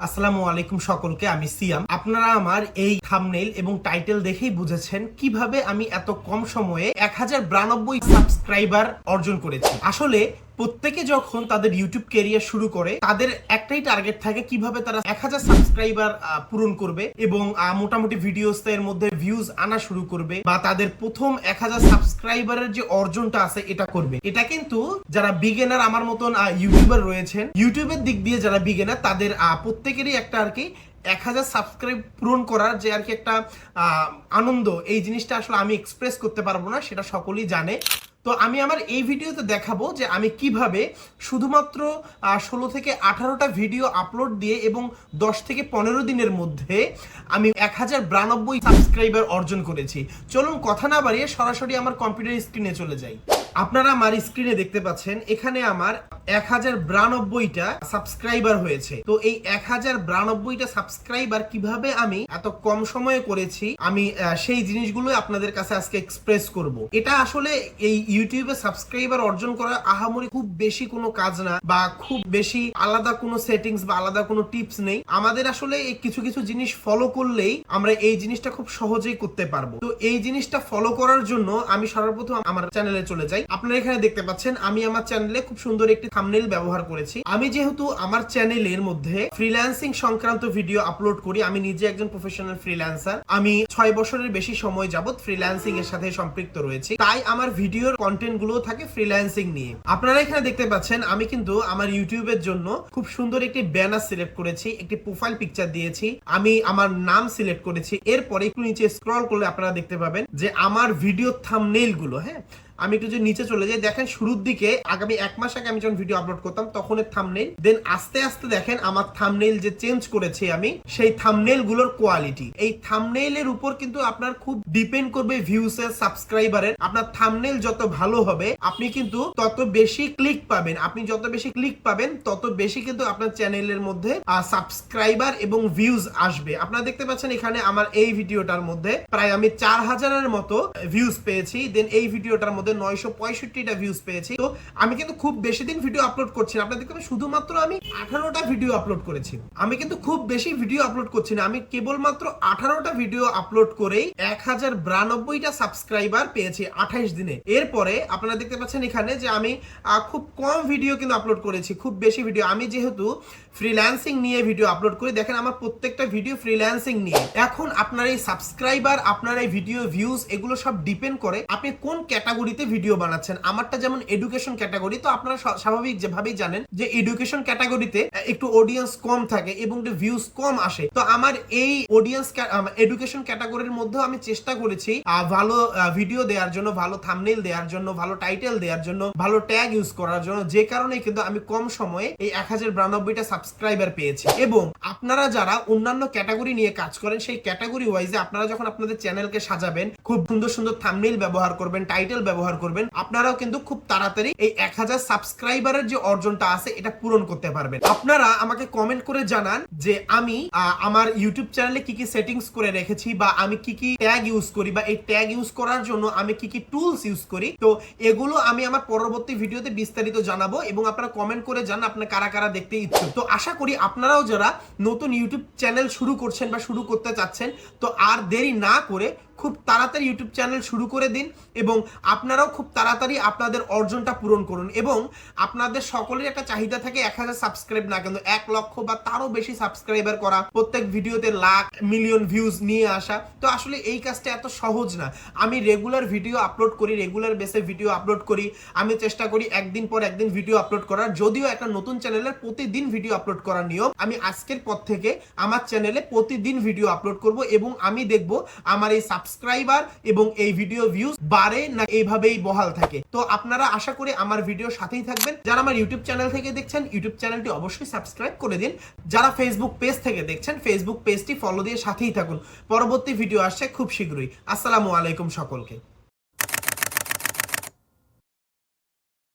আসসালামু আলাইকুম সকলকে, আমি সিয়াম। আপনারা আমার এই থাম্বনেইল এবং টাইটেল দেখেই বুঝেছেন কিভাবে আমি এত কম সময়ে 1092 সাবস্ক্রাইবার অর্জন করেছি। আসলে প্রত্যেকে যখন তাদের ইউটিউব ক্যারিয়ার শুরু করে তাদের একটাই টার্গেট থাকে কিভাবে তারা 1000 সাবস্ক্রাইবার পূরণ করবে এবং মোটামুটি ভিডিওস এর মধ্যে ভিউজ আনা শুরু করবে বা তাদের প্রথম 1000 সাবস্ক্রাইবারের যে অর্জনটা আছে এটা করবে। এটা কিন্তু যারা বিগিনার আমার মতন ইউটিউবার রয়েছেন, ইউটিউবের দিক দিয়ে যারা বিগিনার তাদের প্রত্যেকেরই একটা আর কি 1000 সাবস্ক্রাইব পূরণ করার যে আর কি একটা আনন্দ, এই জিনিসটা আসলে আমি এক্সপ্রেস করতে পারবো না, সেটা সকলেই জানে। তো আমি আমার এই ভিডিওতে দেখাবো যে আমি কিভাবে শুধুমাত্র 16 থেকে 18টা ভিডিও আপলোড দিয়ে এবং 10 থেকে 15 দিনের মধ্যে আমি 1092 সাবস্ক্রাইবার অর্জন করেছি। চলুন কথা না বাড়িয়ে সরাসরি আমার কম্পিউটার স্ক্রিনে চলে যাই। আপনারা আমার স্ক্রিনে দেখতে পাচ্ছেন এখানে আমার 1092টা সাবস্ক্রাইবার হয়েছে। তো এই 1092টা সাবস্ক্রাইবার কিভাবে আমি এত কম সময়ে করেছি, আমি সেই জিনিসগুলো আপনাদের কাছে আজকে এক্সপ্রেস করব। এটা আসলে এই ইউটিউবে সাবস্ক্রাইবার অর্জন করা আহামরি খুব বেশি কোনো কাজ না, বা খুব বেশি আলাদা কোনো সেটিংস বা আলাদা কোনো টিপস নেই। আমাদের আসলে এই কিছু কিছু জিনিস ফলো করলেই আমরা এই জিনিসটা খুব সহজেই করতে পারবো। তো এই জিনিসটা ফলো করার জন্য আমি সর্বপ্রথম আমার চ্যানেলে চলে যাই। আপনারা এখানে দেখতে পাচ্ছেন আমি আমার চ্যানেলে খুব সুন্দর একটি থাম্বনেইল ব্যবহার করেছি। আমি যেহেতু আমার চ্যানেলের মধ্যে ফ্রিল্যান্সিং সংক্রান্ত ভিডিও আপলোড করি, আমি নিজে একজন প্রফেশনাল ফ্রিল্যান্সার, আমি 6 বছরের বেশি সময় যাবত ফ্রিল্যান্সিং এর সাথে সম্পৃক্ত রয়েছি, তাই আমার ভিডিওর কন্টেন্ট গুলো থাকে ফ্রিল্যান্সিং নিয়ে। আপনারা এখানে দেখতে পাচ্ছেন আমি কিন্তু আমার ইউটিউবের জন্য খুব সুন্দর একটি ব্যানার সিলেক্ট করেছি, একটি প্রোফাইল পিকচার দিয়েছি, আমি আমার নাম সিলেক্ট করেছি। এরপরে একটু নিচে স্ক্রল করলে আপনারা দেখতে পাবেন যে আমার ভিডিও থাম্বনেইল গুলো, হ্যাঁ আমি একটু যদি নিচে চলে যাই, দেখেন শুরুর দিকে আগামী 1 মাস আগে আমি যখন ভিডিও আপলোড করতাম তখনের থাম্বনেইল, দেন আস্তে আস্তে দেখেন আমার থাম্বনেইল যে চেঞ্জ করেছি আমি, সেই থাম্বনেইল গুলোর কোয়ালিটি, এই থাম্বনেইলের উপর কিন্তু আপনার খুব ডিপেন্ড করবে ভিউসের, সাবস্ক্রাইবারের। আপনার থাম্বনেইল যত ভালো হবে আপনি কিন্তু তত বেশি ক্লিক পাবেন, আপনি যত বেশি ক্লিক পাবেন তত বেশি কিন্তু আপনার চ্যানেলের মধ্যে সাবস্ক্রাইবার এবং ভিউজ আসবে। আপনারা দেখতে পাচ্ছেন এখানে আমার এই ভিডিওটার মধ্যে প্রায় আমি 4000-এর মতো ভিউজ পেয়েছি, দেন এই ভিডিওটার মধ্যে 965টা ভিউজ পেয়েছি। তো আমি কিন্তু খুব বেশি দিন ভিডিও আপলোড করছি না, আপনারা দেখবেন শুধুমাত্র আমি 18টা ভিডিও আপলোড করেছি। আমি কিন্তু খুব বেশি ভিডিও আপলোড করছি না, আমি কেবলমাত্র 18টা ভিডিও আপলোড করেই 1092টা সাবস্ক্রাইবার পেয়েছি 28 দিনে। এরপরে আপনারা দেখতে পাচ্ছেন এখানে যে আমি খুব কম ভিডিও কিন্তু আপলোড করেছি, খুব বেশি ভিডিও, আমি যেহেতু ফ্রিল্যান্সিং নিয়ে ভিডিও আপলোড করি, দেখেন আমার প্রত্যেকটা ভিডিও ফ্রিল্যান্সিং নিয়ে। এখন আপনার এই সাবস্ক্রাইবার, আপনার এই ভিডিও ভিউজ, এগুলো সব ডিপেন্ড করে আপনি কোন ক্যাটাগরিতে ভিডিও বানাচ্ছেন। আমারটা যেমন এডুকেশন ক্যাটাগরি, তো আপনারা স্বাভাবিক যেভাবেই জানেন যে এডুকেশন ক্যাটাগরিতে একটু অডিয়েন্স কম থাকে এবং ভিউজ কম আসে। তো আমার এই অডিয়েন্স এডুকেশন ক্যাটাগরির মধ্যেও আমি চেষ্টা করেছি ভালো ভিডিও দেওয়ার জন্য, ভালো থাম্বনেইল দেওয়ার জন্য, ভালো টাইটেল দেওয়ার জন্য, ভালো ট্যাগ ইউজ করার জন্য, যে কারণে কিন্তু আমি কম সময়ে এই 1092টা সাবস্ক্রাইবার পেয়েছি। এবং আপনারা যারা অন্যান্য ক্যাটাগরি নিয়ে কাজ করেন, সেই ক্যাটাগরি ওয়াইজে আপনারা যখন আপনাদের চ্যানেলকে সাজাবেন, খুব সুন্দর সুন্দর থাম্বনেইল ব্যবহার করবেন, টাইটেল ব্যবহার করবেন, আপনারাও কিন্তু খুব তাড়াতাড়ি এই 1000 সাবস্ক্রাইবারের যে অর্জনটা আছে এটা পূরণ করতে পারবেন। আপনারা আমাকে কমেন্ট করে জানান যে আমি আমার ইউটিউব চ্যানেলে কি কি সেটিংস করে রেখেছি, বা আমি কি কি ট্যাগ ইউজ করি, বা এই ট্যাগ ইউজ করার জন্য আমি কি কি টুলস ইউজ করি। তো এগুলো আমি আমার পরবর্তী ভিডিওতে বিস্তারিত জানাবো, এবং আপনারা কমেন্ট করে জানান আপনারা কারা কারা দেখতে ইচ্ছুক। তো আশা করি আপনারাও যারা নতুন ইউটিউব চ্যানেল শুরু করছেন বা শুরু করতে চাচ্ছেন, তো আর দেরি না করে খুব তাড়াতাড়ি ইউটিউব চ্যানেল শুরু করে দিন, এবং আপনারাও খুব তাড়াতাড়ি আপনাদের অর্জনটা পূরণ করুন। এবং আপনাদের সকলের একটা চাহিদা থাকে 1000 সাবস্ক্রাইব না, কিন্তু 1 লক্ষ বা তারও বেশি সাবস্ক্রাইবার করা, প্রত্যেক ভিডিওতে লাখ মিলিয়ন ভিউজ নিয়ে আসা। তো আসলে এই কাজটা এত সহজ না। আমি রেগুলার ভিডিও আপলোড করি, রেগুলার বেসে ভিডিও আপলোড করি, আমি চেষ্টা করি একদিন পর একদিন ভিডিও আপলোড করার। যদিও একটা নতুন চ্যানেলের প্রতিদিন ভিডিও আপলোড করার নিয়ম, আমি আজকের পর থেকে আমার চ্যানেলে প্রতিদিন ভিডিও আপলোড করব, এবং আমি দেখব আমার এই সাবস্ক্রাইবার এবং এই ভিডিও ভিউজ বাড়ে না এইভাবেই বহাল থাকে। তো আপনারা আশা করি আমার ভিডিও সাথেই থাকবেন। যারা আমার ইউটিউব চ্যানেল থেকে দেখছেন, ইউটিউব চ্যানেলটি অবশ্যই সাবস্ক্রাইব করে দিন। যারা ফেসবুক পেজ থেকে দেখছেন, ফেসবুক পেজটি ফলো দিয়ে সাথেই থাকুন। পরবর্তী ভিডিও আসছে খুব শীঘ্রই। আসসালামু আলাইকুম সকলকে।